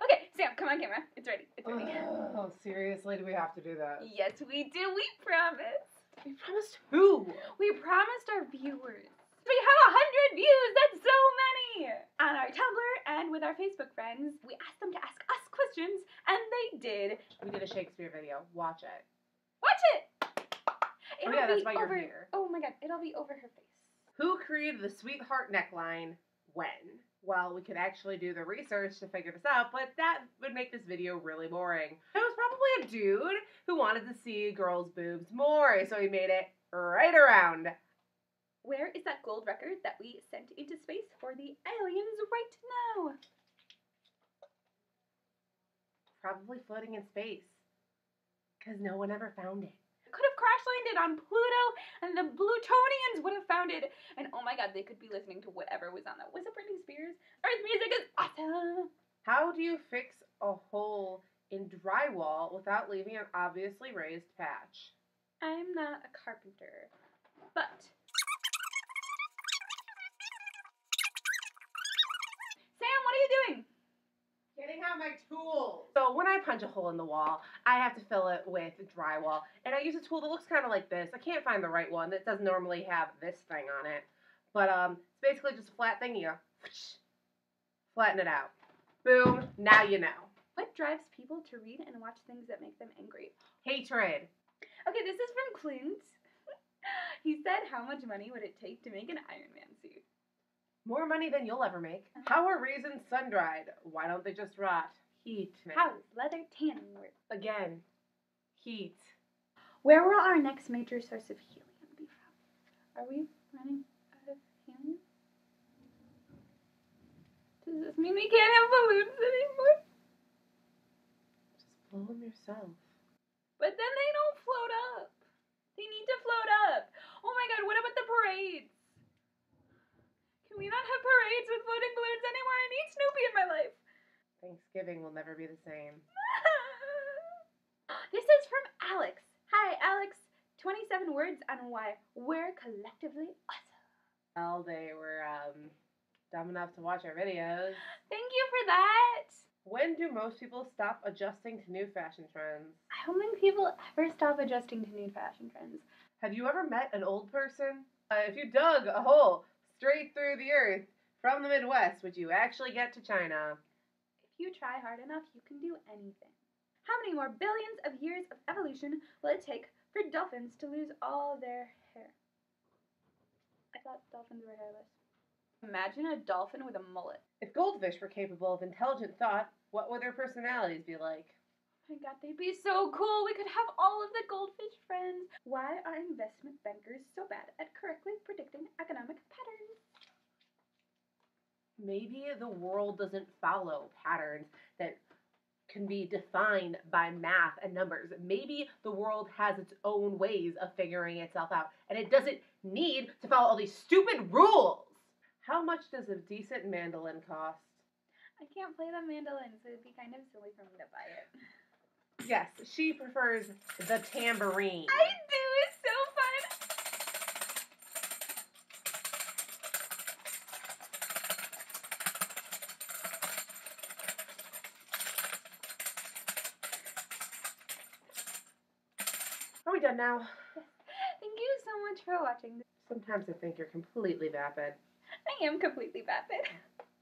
Okay, Sam, come on camera. It's ready. It's ready. Oh, seriously? Do we have to do that? Yes, we do. We promised. We promised who? We promised our viewers. We have 100 views. That's so many. On our Tumblr and with our Facebook friends, we asked them to ask us questions, and they did. We did a Shakespeare video. Watch it. Watch it. Oh yeah, that's why you're here. Oh my god, it'll be over her face. Who created the sweetheart neckline? When? Well, we could actually do the research to figure this out, but that would make this video really boring. It was probably a dude who wanted to see girls' boobs more, so he made it right around. Where is that gold record that we sent into space for the aliens right now? Probably floating in space, because no one ever found it. Could have crash landed on Pluto, and the Plutonians would have found it. And oh my god, they could be listening to whatever was on that. Was it Britney Spears? Earth music is awesome. How do you fix a hole in drywall without leaving an obviously raised patch? I'm not a carpenter, but Sam, what are you doing? Getting out my tools. So when I punch a hole in the wall, I have to fill it with drywall. And I use a tool that looks kind of like this. I can't find the right one that doesn't normally have this thing on it. But it's basically just a flat thing. You flatten it out. Boom. Now you know. What drives people to read and watch things that make them angry? Hatred. Okay, this is from Clint. He said, how much money would it take to make an Iron Man suit? More money than you'll ever make. How are raisins sun-dried? Why don't they just rot? Heat. How does leather tanning work? Again, heat. Where will our next major source of helium be from? Are we running out of helium? Does this mean we can't have balloons anymore? Just blow them yourself. But then they don't float up. They need to float up. Oh my god, what about the parades? Can we not have parades with floating balloons anymore? I need Snoopy in my life. Thanksgiving will never be the same. This is from Alex. Hi, Alex. 27 words on why we're collectively awesome. Well, they were dumb enough to watch our videos. Thank you for that. When do most people stop adjusting to new fashion trends? I don't think people ever stop adjusting to new fashion trends. Have you ever met an old person? If you dug a hole straight through the earth from the Midwest, would you actually get to China? If you try hard enough, you can do anything. How many more billions of years of evolution will it take for dolphins to lose all their hair? I thought dolphins were hairless. Imagine a dolphin with a mullet. If goldfish were capable of intelligent thought, what would their personalities be like? Oh my god, they'd be so cool. We could have all of the goldfish friends. Why are investment bankers so bad at correctly predicting economic patterns? Maybe the world doesn't follow patterns that can be defined by math and numbers. Maybe the world has its own ways of figuring itself out, and it doesn't need to follow all these stupid rules. How much does a decent mandolin cost? I can't play the mandolin, so it'd be kind of silly for me to buy it. Yes, she prefers the tambourine. I do, it's so fun. Are we done now? Thank you so much for watching. Sometimes I think you're completely vapid. I am completely vapid.